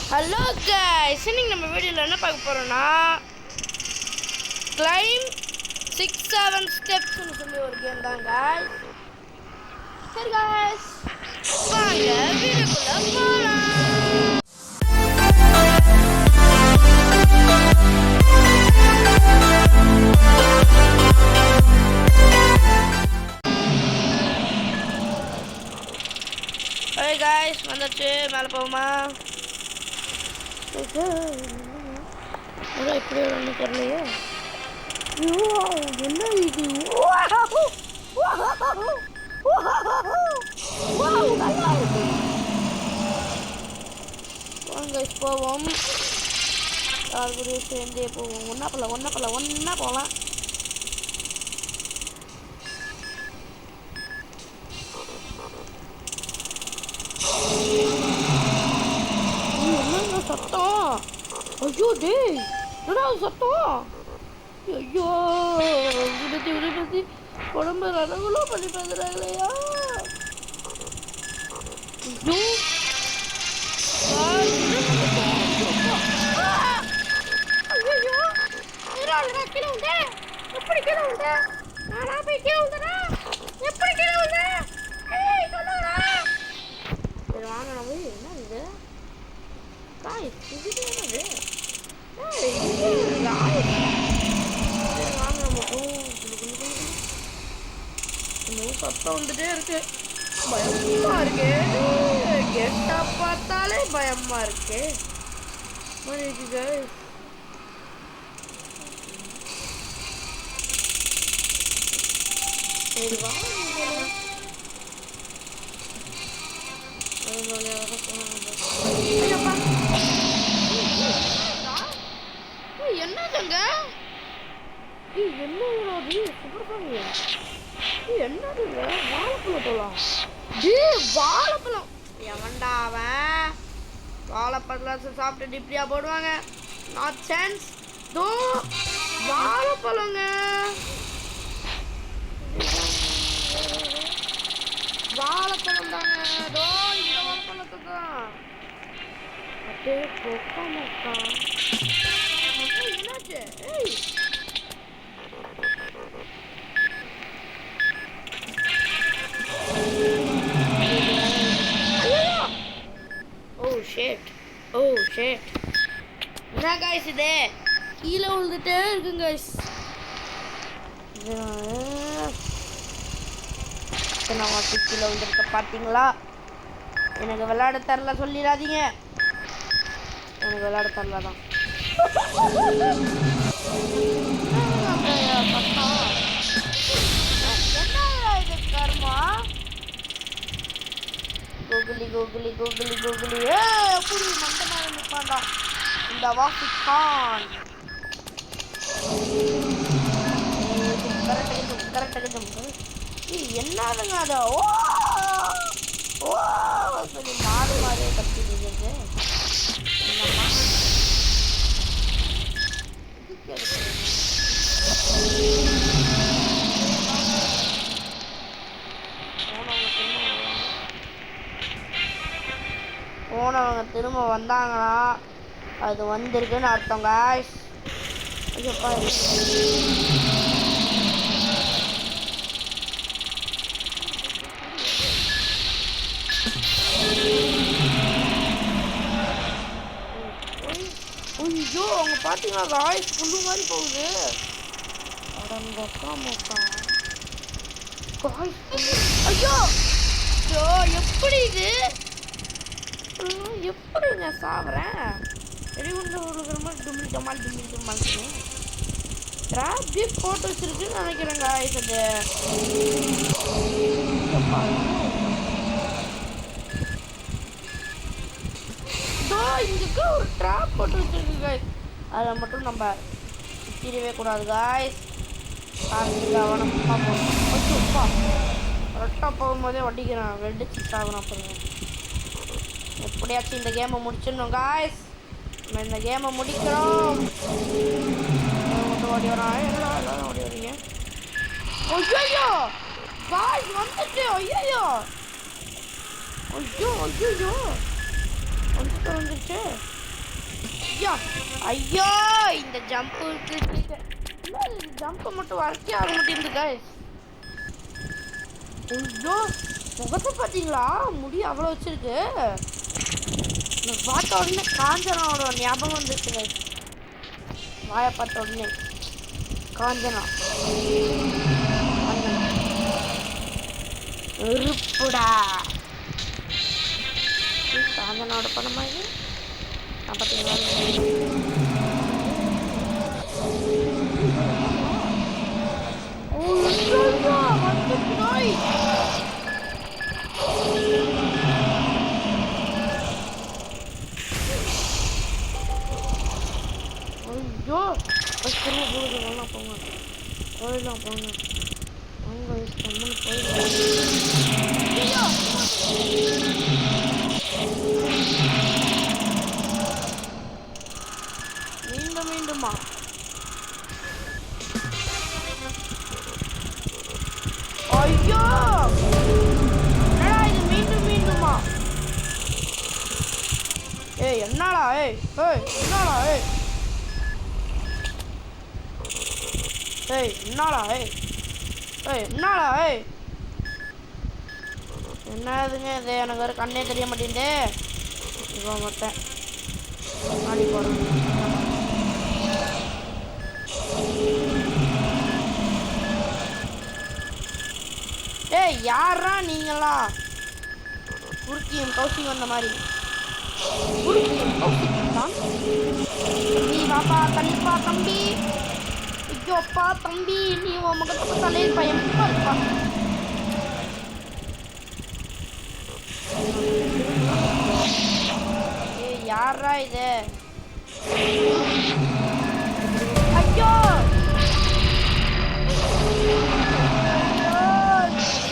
Hello guys, இன்னைக்கு நம்ம வீடியோல என்ன பார்க்க போறோம்னா கிளைம் 6-7 ஸ்டெப்ஸ் னு சொல்லி ஒரு கேம் தான் गाइस. சரி गाइस, வாங்க வீடியோக்குள்ள போலாம். Hey guys, வந்துச்சு மேலே போமா. இப்படி ஒன்று தெரியலையே. என்ன இது? வாங்க போவோம். யார் கூட சேர்ந்தே போவோம். ஒன்றா போகலாம். என்னங்க சத்தம்? ஐயோ டேய், என்னடா சத்தம்? ஐயோ விபத்தி உடம்பு ரணகுலோ பண்ணி பேசுறாங்களையா? எப்படி கீழே உண்ட? நானா போய் கீழே உண்டா? எப்படி கீழே உண்ட? ஏய் சொல்லுடா. சரி வாங்க நம்ம என்ன இது? காய்ஸ் இது என்னது? ஏய் இது காய்ஸ். சரி வாங்க நம்ம இன்னும் சத்தம் வந்துட்டே இருக்கு. பயமா இருக்கு. கெட்டா பார்த்தாலே பயமா இருக்கு. மாதிரி இருக்கு காய்ஸ். சரி வாங்க என்னதுங்க? என்னது என்னதுங்க? வாழைப்பழம் போலாம். வாழைப்பழம் எவன்டா அவன்? வாழைப்பழம் சாப்பிட்டு இப்படியா போடுவாங்க? Not chance. தோ வாழைப்பழங்க. வாழைப்பழம் தாங்க. தோ இந்த வாழைப்பழத்தை தான். அப்படியே கொக்கா மொக்கா. என்னாச்சு? ஏய் ஷேட். என்ன காய்ஸ் இது? கீழே விழுந்துட்டே இருக்குங்க காய்ஸ். கீழே விழுந்துருக்க பார்த்தீங்களா? எனக்கு விளையாட தரல சொல்லிடாதீங்க. எனக்கு விளையாட தரல தான். என்ன இது கர்மா? கூகுளி எப்படி மந்தமாக நிற்பாண்டா இந்த வாசிக்கான். கரெக்டாக என்னதுங்க அது? ஓ சொல்லி மாடு மாதிரியே கட்டிடுது. போனவங்க திரும்ப வந்தாங்கன்னா அது வந்திருக்குன்னு அர்த்தம் காய்ஸ். ஐயோப்பா ஐயோ அவங்க பார்த்தீங்களா காய்ஸ்? புல்லு மாதிரி போகுது. அடங்கக்கா மொக்கா காய்ஸ். ஐயோ எப்படி இது? எப்படிங்க சாப்பிட்றேன்? ரெடி ஒன்று ஒரு மாதிரி டுமில் டமால் அப்படியே போட்டு வச்சிருக்குன்னு நினைக்கிறேன் காய்ஸ். அது இங்கே ஒரு ட்ராப் போட்டு வச்சிருக்கு காய்ஸ். அதை மட்டும் நம்ம சுற்றிடவே கூடாது காய்ஸ். கவனமாக போகணும். கரெக்டாக போகும்போதே வட்டிக்கிறேன். வெடிச்சு சாகணும். பாருங்க எப்படியாச்சும் இந்த கேமை முடிச்சிடணும் காய்ஸ். நம்ம இந்த கேமை முடிக்கிறோம். ஓடி வரோம். எல்லாரும் ஓடி வரீங்க. ஐயோ காய்ஸ் வந்துச்சு. ஐயோ வந்துருச்சு. ஐயா ஐயோ இந்த ஜம்ப்பு ஜம்ப் மட்டும் வரைக்கே ஆக மாட்டேங்குது गाइस. ஐயோ முகத்தை பார்த்தீங்களா, முடி அவ்வளோ வச்சிருக்கு. பார்த்த உடனே காஞ்சனாவோட ஞாபகம் வந்துச்சு गाइस. வாயை பார்த்த உடனே காஞ்சனா இருப்புடா. காஞ்சனாவோட படமா இது? நான் பார்த்தீங்களா ஐயோ திரும்ப போகுது. போயிடலாம் போங்க அவங்க மீண்டும் மீண்டுமா ஐயோ என்னடா இது மீண்டும் மீண்டுமா? ஏய் என்னடா ஏய் ஏய் என்னடா ஏய் ஏய் என்னடா ஏய் ஏய் என்னடா ஏய் என்னதுங்க இது? எனக்கு ஒரு கண்ணே தெரிய மாட்டேங்குது. இப்போ மட்டும் மாடி போகிறேன். ஏய் யாரா நீங்களா? குறுக்கியும் கௌசியும் வந்த மாதிரி குறுக்கியும் கௌசியும் தான். தம்பி பாப்பா தள்ளிப்பா தம்பி. ஐயோப்பா தம்பி நீ உன் முகத்தை பார்த்தாலே பயமா இருப்பா. ஏய் யாரா இது? ஐயோ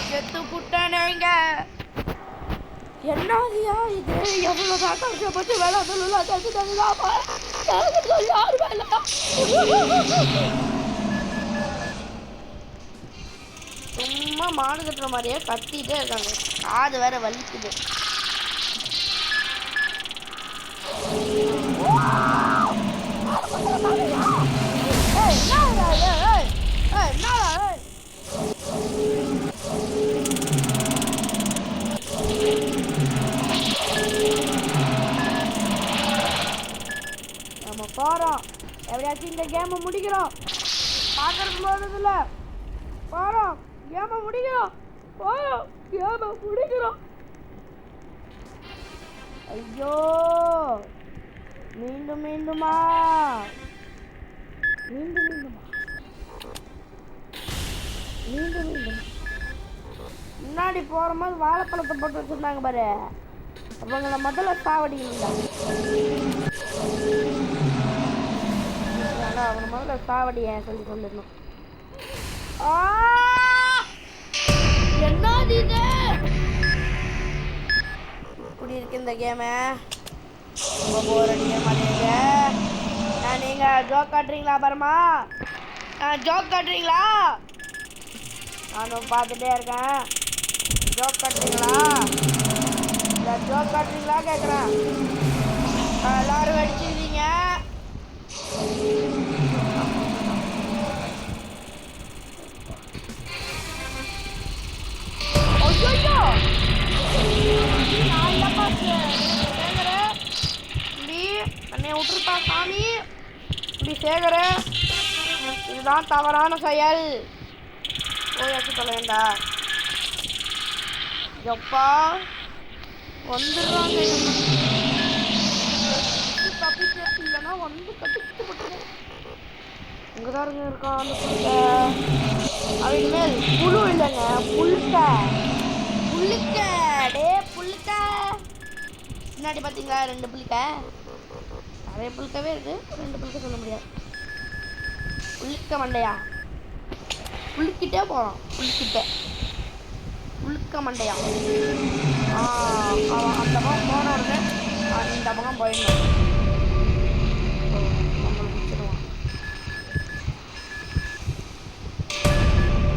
செத்து புட்டானேங்க. என்னதியா இது? எவ்வளோதான் கஷ்டப்பட்டு வேலை சொல்லலாம் யார் வேலை? சும்மா மாடு கட்டுற மாதிரியே கத்திட்டே இருக்காங்க. காது வேற வலிக்குது. நம்ம போறோம் எப்படியாச்சும் இந்த கேமை முடிக்கிறோம். பார்க்கறது போறதில்ல போறோம் கேமை முடிக்கிறோம். போறோம் கேமை முடிக்கிறோம். ஐயோ மீண்டும் மீண்டுமா மீண்டும் மீண்டுமா மீண்டும் மீண்டும் முன்னாடி போகிற மாதிரி வாழைப்பழத்தை போட்டு வச்சுருந்தாங்க பாரு. அவங்கள முதல்ல சாவடிக்கணும்டா. அவனை முதல்ல சாவடிய சொல்லி சொல்லிடணும். என்னது இது? இப்படி இருக்கு இந்த கேமு. ரொம்ப போர் அடிக்க மாட்டேங்க. நீங்கள் ஜோக் காட்டுறீங்களா பாருமா? ஜோக் காட்டுறீங்களா? நானும் பார்த்துட்டே இருக்கேன். ஜோக் காட்டுறீங்களா? இல்லை ஜோக் காட்டுறீங்களா கேட்குறேன். எல்லாரும் வெடிச்சிருக்கீங்க. நான் இல்லப்பா கேட்குறேன். இப்படி என்னை விட்டுருப்பா சாமி. இப்படி சேகர இதுதான் தவறான செயல். போயாச்சு தொலைண்டா. எப்பா வந்துடுறாங்க. தப்பிச்சு இல்லைன்னா வந்து கட்டிக்கிட்டு போட்டுருவோம். இங்கதான் இருக்கான் அந்த புல்லை. அவங்க மேல் புழு இல்லைங்க புல்க புல்லுக்க டே புல்லுக்க. முன்னாடி பார்த்தீங்களா 2 புல்லுக்க. நிறைய புல்கவே இருக்கு. 2 புல்க சொல்ல முடியாது. புல்லுக்க மண்டையா புல்லுக்கிட்டே போகிறோம். புல்லுக்க மண்டையா. அவன் அந்த பக்கம் போன உடனே இந்த பக்கம் போயிடணும். நம்மளை முடிச்சிடுவான்.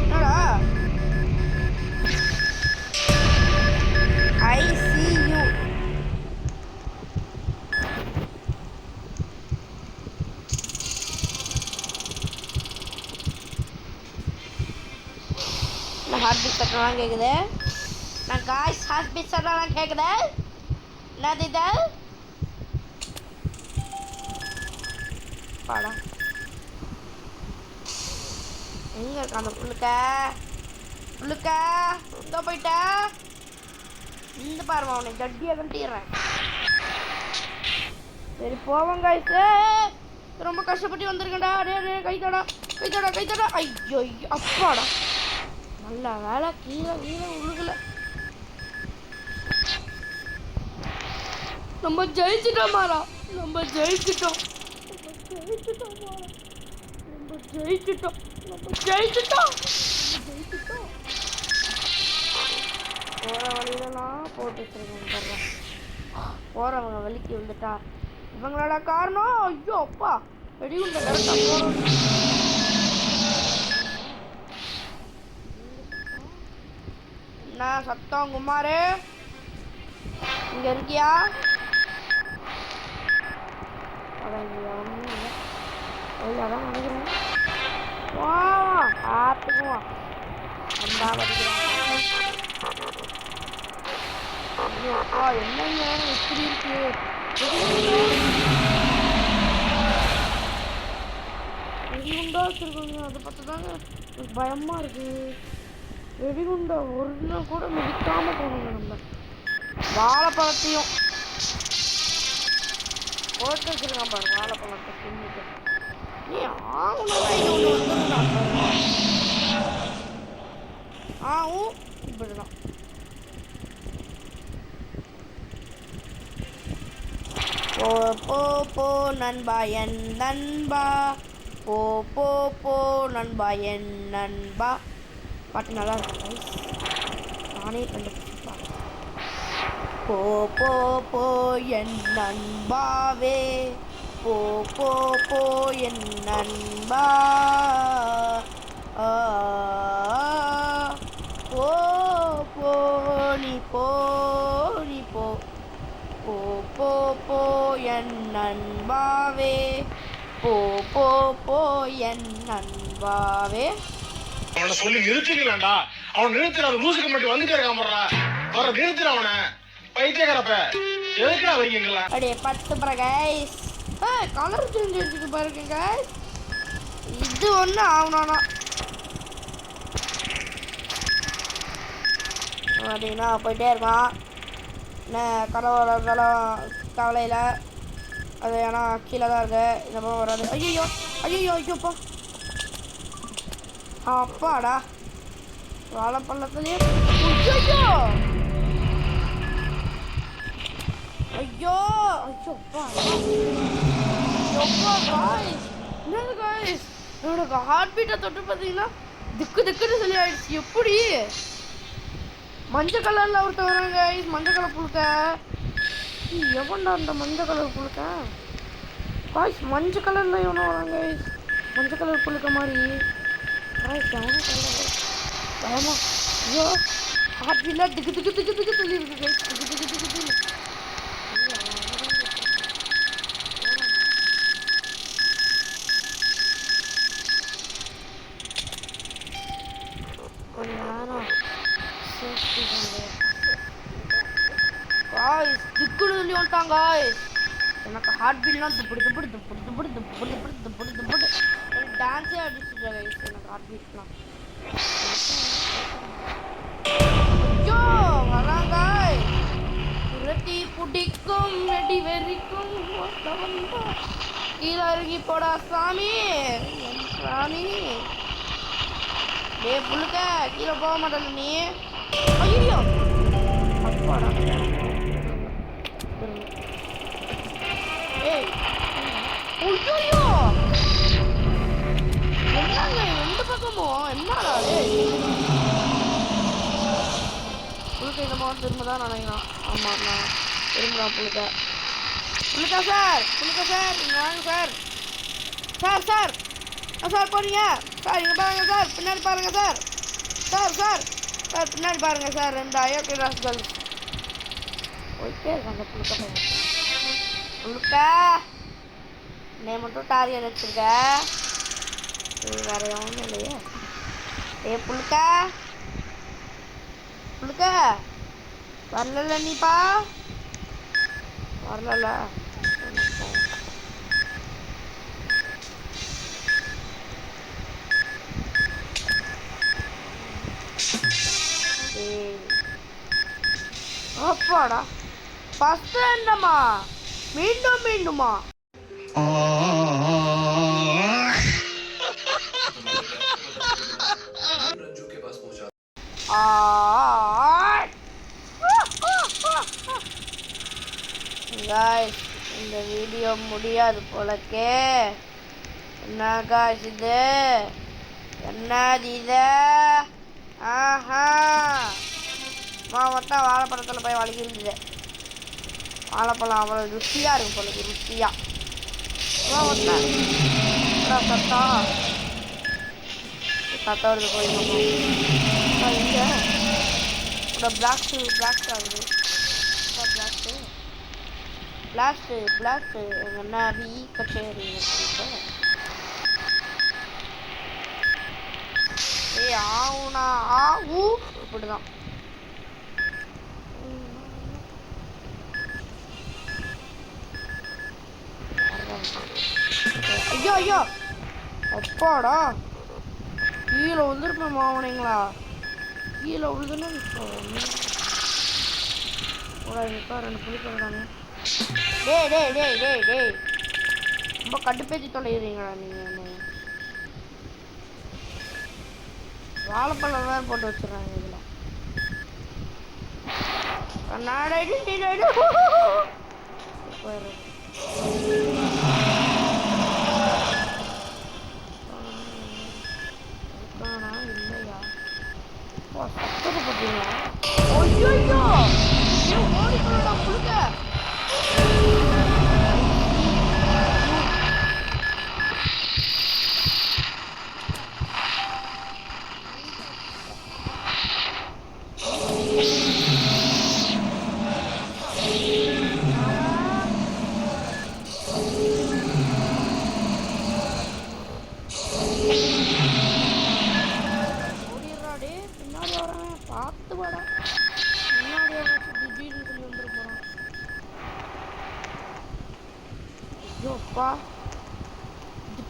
என்னடா I see you. Heart beat சட்டம்லாம் கேட்குது. நான் காய்ஸ் ஹார்ட் பீட் சட்டம்லாம் கேட்குது. என்னது இது? பாடா எங்க இருக்க அந்த புழுக்க? புழுக்க இந்த போயிட்ட இந்த பாருமா அவனை ஜட்டியை கட்டிடுறேன். சரி போவோம் காய்ஸ். ரொம்ப கஷ்டப்பட்டு வந்திருக்கேன்டா. டே கைத்தடா கைத்தடா கைத்தடா. ஐயோ அப்பாடா நல்ல வேலை கீழே கீழே உழுகல. நம்ம ஜெயிச்சிட்டோம் மாறா. நம்ம ஜெயிச்சிட்டோம். போற வழியிலலாம் போட்டு வச்சிருக்கேன். போறவங்க வலிக்கு வந்துட்டா இவங்களோட காரணம். ஐயோ அப்பா வெடிகுண்ட கரெக்டா போறோம். என்ன சத்தம் குமாரு? இங்க இருக்கியா? ஒன்றும் இல்லை அதான் நினைக்கிறேன். வா பார்த்துக்குவோம். வந்தா அப்பா என்னங்க இப்படி இருக்கு? வெடிகுண்டா வச்சிருக்கோங்க. அதை பார்த்து தாங்க எனக்கு பயமா இருக்கு. வெடிகுண்டா ஒரு நாள் கூட மிதிக்காம போகணுங்க. நம்ம வாழைப்பழத்தையும் போட்டு வச்சிருக்கான் பாரு. வாழைப்பழத்தை தின்னுட்டு நீ ஆகும் இப்படிதான். போ போ போ நண்பா என் நண்பா. போ போ போ நண்பா என் நண்பா. பாட்டு நல்லா இருக்கு. நானே கண்டுபிடிச்சிருப்பேன். போ போ போ என் நண்பாவே. போ போ போ என் நண்பா. போ போ நீ போ நீ போ. போ போ போ என் நண்பாவே. போ போ போ என் நண்பாவே. அவனை சொல்லி நிறுத்திக்கலாம்டா. அவன் நிறுத்துற அந்த லூசுக்கு மட்டும் வந்துட்டே இருக்கான் போடுறா. வர நிறுத்துற அவனை பைத்தியக்காரப்ப எதுக்குடா வரீங்களா? அடே பத்து பர கைஸ். கலர் சேஞ்ச் வச்சுட்டு பாருங்க கைஸ். இது ஒன்று ஆகணும்னா அப்படின்னா போயிட்டே இருக்கான். என்ன கவலையில் அது ஏன்னா கீழே தான் இருக்கு. இந்த பக்கம் வராது. ஐயோ ஐயோ ஐயோப்பா அப்பாடா வாழைப்பள்ளத்துலேயே. ஐயோ ஐயோப்பா ஐயோப்பா காய்ஸ். என்னது காய்ஸ் என்னோட ஹார்ட் பீட்டை தொட்டு பார்த்தீங்கன்னா திக்கு திக்குன்னு சொல்லி ஆயிடுச்சு. எப்படி மஞ்சள் கலரில் ஒருத்தர் வராங்க கைஸ். மஞ்சள் கலர் புழுக்க எவன்டா அந்த மஞ்சள் கலர் புழுக்க? காய்ஸ் மஞ்சள் கலரில் எவனோ வராங்க கைஸ். மஞ்சள் கலர் புழுக்க மாதிரி காய்ஸ் எவனோ கலர் பயமா. ஐயோ ஹார்ட் பீட்டில் திக்கு திக்கு திக்கு திக்கு சொல்லி இருக்கு கைஸ். திக்கு திக்கு திக்கு திக்கு. காய்ஸ் திக்குன்னு சொல்லி வந்துட்டாங்க காய்ஸ். எனக்கு ஹார்ட் பீட்லாம் துப்புடு துப்புடு துப்புடு துப்புடு துப்புடு துப்புடு துப்புடு துப்புடு டான்ஸே அடிச்சுட்டேன் கைஸ். எனக்கு ஹார்ட் பீட்லாம் ஐயோ வராங்க காய்ஸ். ரெட்டி புடிக்கும் ரெடி வெறிக்கும் கீழே இறங்கி போடா சாமி சாமி. டே புழுக்க கீழே போக மாட்டேன் நீ. ஐயோ அப்பாடா. ஏய் ஐயோ என்னங்க எந்த பக்கமும் என்னடா புழுக்க இந்த மாதிரி திரும்ப தான் நினைக்கிறான். ஆமாம் நான் திரும்புகிறான் புழுக்க. புழுக்கா சார் புழுக்க சார் நீங்கள் வாங்க சார். சார் சார் சார் போறீங்க சார். இங்கே பாருங்க சார் பின்னாடி பாருங்க சார். சார் சார் சார் பின்னாடி பாருங்க சார். 2 அயோக்கிய ராஸ்கள் போயிட்டே இருக்காங்க புழுக்க. புழுக்க நீ மட்டும் டார்கெட் வச்சுருக்க. வேற ஒன்றும் இல்லையே. ஏ புழுக்க புழுக்க வரல நீப்பா வரல அப்பாடா ஃபர்ஸ்ட் என்னம்மா மீண்டும் மீண்டுமா காய்ஸ் இந்த வீடியோ முடியாது போலக்கே என்ன காய்ஸ் இது என்னது இது ஆஹா மொத்தம் வாழைப்பழத்தில் போய் வலிக்கிருக்குது வாழைப்பழம் அவ்வளோ ருசியாக இருக்கும் போலக்கு ருசியாக சத்தா சத்தம் வருது போய் இங்கே பிளாஸ்ட் ஆகுது பிளாஸ்ட்டு எங்கள் என்ன ரீ கச்சேரி ஏய் ஆவுனா ஆவு இப்படிதான் ஐயோ ஐயோ அப்பாடா கீழே வந்துருப்பேன் மாவனைங்களா கீழே விழுதுன்னு ரெண்டு புளி போடுறாங்க டேய் ரொம்ப கடுப்பேற்றி தொலைகிறீங்களா நீங்கள் வாழைப்பழம் வேறு போட்டு வச்சுடுறாங்க இதில் போயிடுறது இல்லையா சத்தத்தை பார்த்தீங்களா ஐயோ ஓடி போடா புழுக்க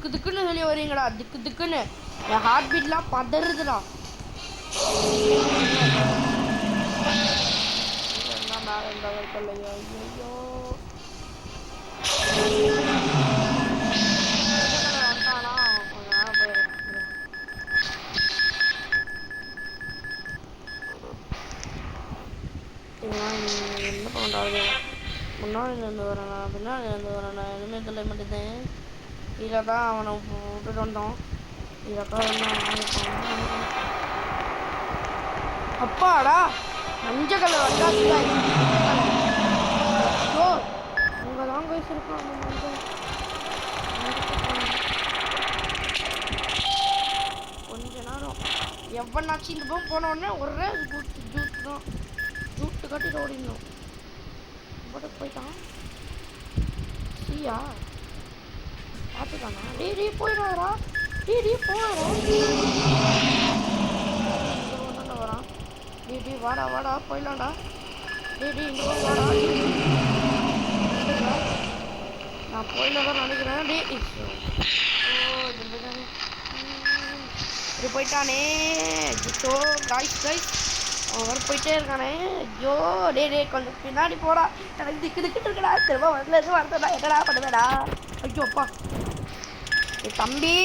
திக்குன்னு சொல்லி வரீங்களா திக்குன்னு என் ஹார்ட் பீட்லாம் பதறுதுடா மேலே இந்த இல்லையா ஐயோ என்ன பண்ணுறாரு முன்னாடிலேருந்து வரேண்ணா பின்னாடிலேருந்து வரேண்ணா எதுவுமே சொல்ல மாட்டேன் இதை தான் அவனை விட்டுட்டு வந்தோம் இதை தான் அப்பாடா மஞ்சள் கலர் வந்தாச்சு ஓ அங்கே தான் வயசுருக்கோம் அந்த மஞ்சள் கொஞ்ச நேரம் எவ்வளோனாச்சு இந்த பக்கம் போன உடனே ஒரே ஜூட்டு தான் ஜூட்டு கட்டிட்டு ஓடிடணும் போட்டு போயிட்டான் சீயா பார்த்துக்கானா டே போயிடாதா டே போயிடா வரான் டே வாடா போயிடலாம்டா டே இங்கே வாடா நான் போயிடலாம் தான் நினைக்கிறேன் டே இது போயிட்டானே ஜோ காய்ஸ் அவன் வர போயிட்டே இருக்கானே ஐயோ டே கொஞ்சம் பின்னாடி போடா எனக்கு திக்கிட்டு இருக்கடா திரும்ப வரலேருந்து வரதா என்னடா பண்ணுவேடா ஐயோ அப்பா தம்பி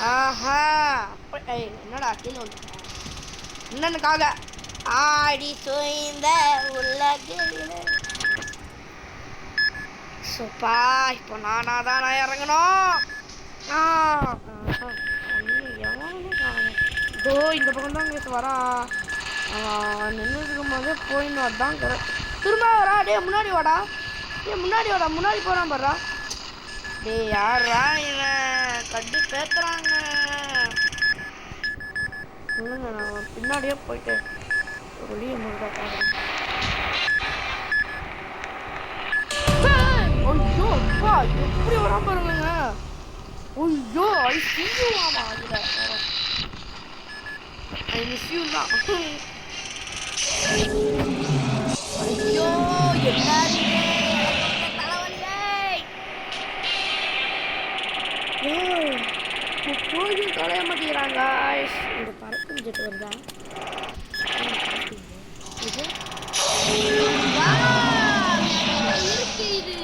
ஆஹா என்னடா கீழே வந்து என்னன்னுக்காக ஆடி சுய்ந்த உலகிலே சோப்பா இப்போ நான் இறங்கணும் இதோ இந்த பக்கம் தான் கேட்டு வரா அவன் நின்று இருக்கும் போதே போயின்னு அதான் திரும்ப வரா முன்னாடி வாடா முன்னாடி போகிறான் பாடுறா யாரா இவன் கட்டி பேத்துறாங்க இல்லைங்க நான் பின்னாடியே போயிட்டு வெளியே முருகா பாடுறேன் ஐயோ அப்பா எப்படி வராம பாருங்க ஐயோ ஐ சி யூ ஆமா அதில் ஐ மிஸ் யூ தான் ஐயோ என்னது தலைவலியே. போய் தொலைய மாட்டேங்கிறாங்க. இந்த பறக்கும் ஜெட் வருதா? இது இருக்கு இது.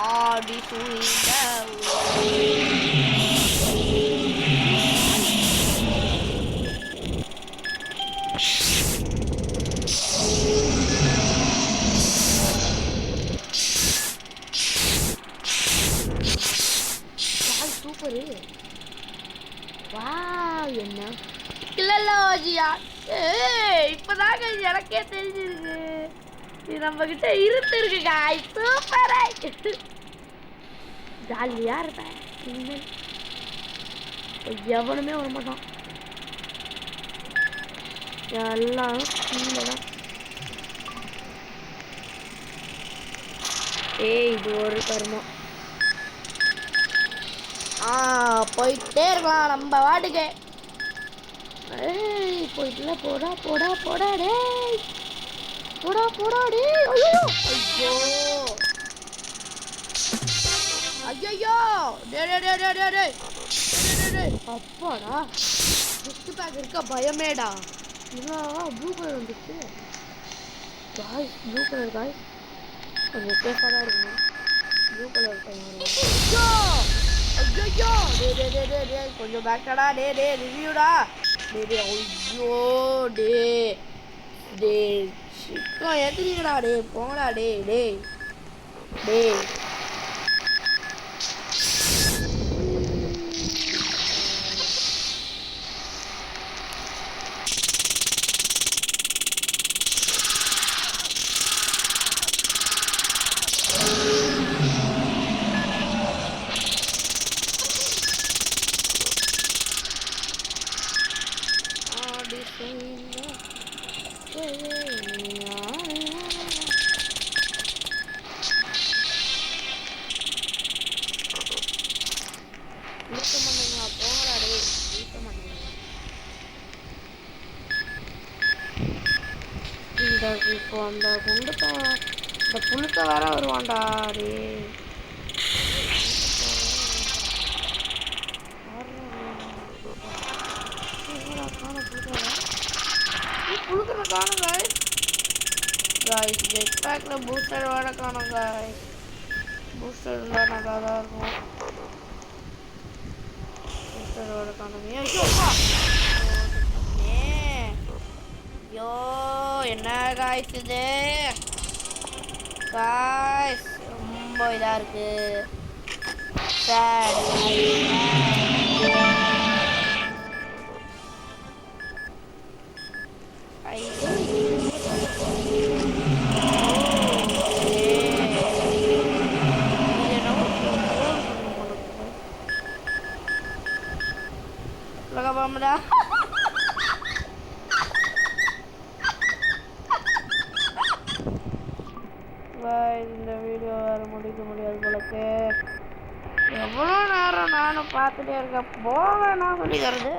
ஆடி சூழ்ந்த சூப்பரு. வா என்ன இல்லையா? இப்பதாங்க எனக்கே தெரிஞ்சிருக்கு இது நம்ம கிட்ட இருக்கு காய். சூப்பரா ஜாலியா இருப்பேன். எவனுமே வரமாட்டான். எல்லாம் கீழதான். இது ஒரு கருமம். போயிட்டே இருக்கலாம் நம்ம வாட்டுக்கு. போயிட்டுல போடா போடா போடா டேய். போடா போடா டேய். ஐயோ ஐயோ அப்பாடா கிஃப்ட் பேக் இருக்க பயமேடா. ப்ளூ கலர் வந்துச்சு காய்ஸ். ப்ளூ கலர் காய்ஸ் கொஞ்சம் சேஃபாக தான் இருக்கணும். ப்ளூ கலர் ஐயோ ஐயோ டே கொஞ்சம் பேக்கடா. டே ரிவ்யூடா. டே ஐயோ டே சிக்கம் ஏத்துறீங்கடா. டே போங்கடா. டே இப்போ அந்த குண்டுக்க இந்த புழுக்க வேற வருவான்டா. டே புழுக்கிற காணும் காய்ஸ். ஜெட் பேக்ல பூஸ்டர் வேற காணும் காய்ஸ். பூஸ்டர் இருந்தால் நல்லா தான் இருக்கும். பூஸ்டர் வேற காணுமே. ஐயோ என்ன காய்ஸ் இது காய்ஸ். ரொம்ப இதாக இருக்கு. பாம்புடா. இந்த வீடியோ வேறு முடிக்க முடியாது போலக்கு. எவ்வளோ நேரம் நானும் பார்த்துட்டே இருக்கேன். போவேன்னா சொல்லிக்கிறது.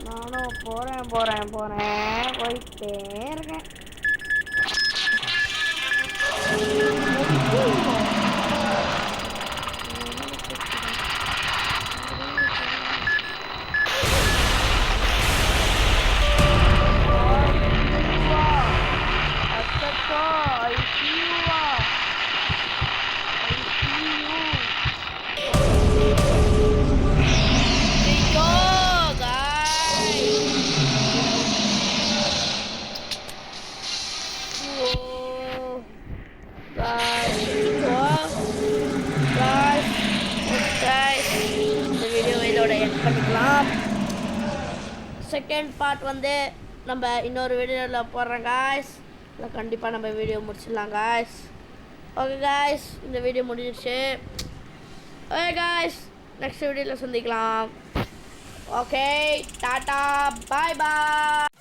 நானும் போயிட்டே இருக்கேன். பண்ணிக்கலாம். செகண்ட் பார்ட் வந்து நம்ம இன்னொரு வீடியோவில் போடுறோம் காய்ஸ். இல்லை கண்டிப்பாக நம்ம வீடியோ முடிச்சிடலாம் காய்ஸ். ஓகே காய்ஸ், இந்த வீடியோ முடிஞ்சிடுச்சு. ஓகே காய்ஸ், நெக்ஸ்ட் வீடியோவில் சந்திக்கலாம். ஓகே, டாட்டா, பாய் பாய்.